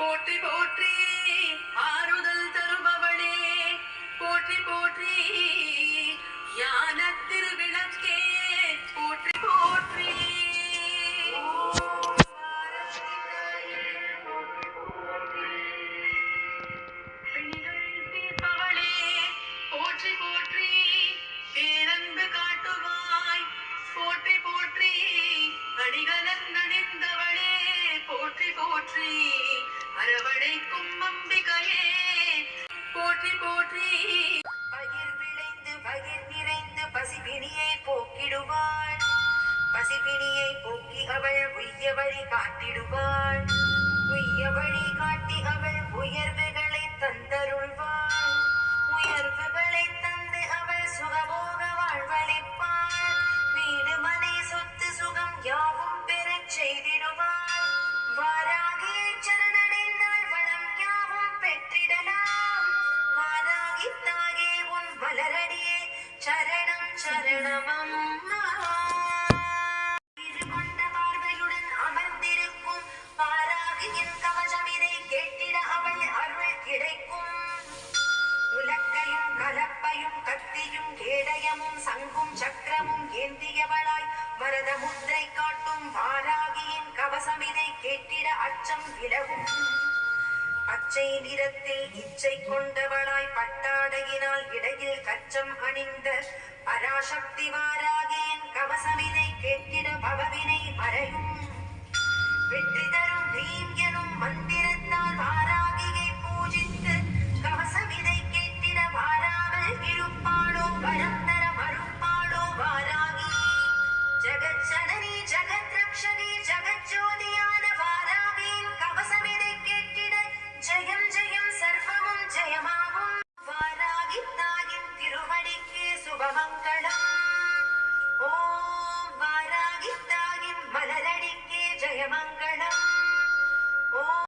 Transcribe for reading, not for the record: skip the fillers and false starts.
போற்றி போற்றி ஆறுதல் தருபவளே போற்றி போற்றி ஞான திருவிளக்கே போற்றி போற்றி தீர்ப்பவளே போற்றி போற்றி பேரன்பு காட்டுவாய் போற்றி போற்றி அடிகளன் அணிந்தவளே போற்றி போற்றி அரவணைக்கும் அம்பிகையே போற்றி போற்றி பயிர் விளைந்து பயிர் நிறைந்து பசிபிணியை போக்கிடுவாள் பசிபிணியை போக்கி அவள் உய்ய வழி காட்டிடுவாள் உய்ய வழி காட்டி அவள் உயர்வுகளை தந்தருள்வாள் உயர்வுகளை தந்து அவள் சுகபோக வாழ்வளிப்பாள் வீடு மனை சொத்து சுகம் யாவும் பெறச் செய்திடுவாள் வாராகியை சரணடைந்தாள் வளம் யாவும் பெற்றிடலாம் வாராகி தாயே உன் மலரடியே சரணம் சரணமம்மா கொண்ட பார்வையுடன் அமர்ந்திருக்கும் வாராகியின் கவசம் இதை கேட்டிட அவள் அருள் கிடைக்கும் உலக்கையும் கலப்பையும் கத்தியும் கேடயமும் சங்கும் சக்கரமும் ஏந்தியவளாய் வரத முத்திரை காட்டும் வாராகியின் கவசம் இதை கேட்டிட அச்சம் விலகும் பச்சை நிறத்தில் இச்சை கொண்டவளாய் பட்டாடையினால் இடையில் கச்சம் அணிந்த பராசக்தி வாராகியின் கவசம் இதை கேட்டிட பவவினை மறையும் வெற்றி தரும் பீம் எனும் மந்திரத்தால் வாராகியை பூஜித்து கவசம் இதை கேட்டிட வாராமல் இருப்பாளோ வரம் தர மறுப்பாளோ வாராகி ஜகத் ஜனனி ஜகத் ரக்ஷகி ஜகத் ஜோதி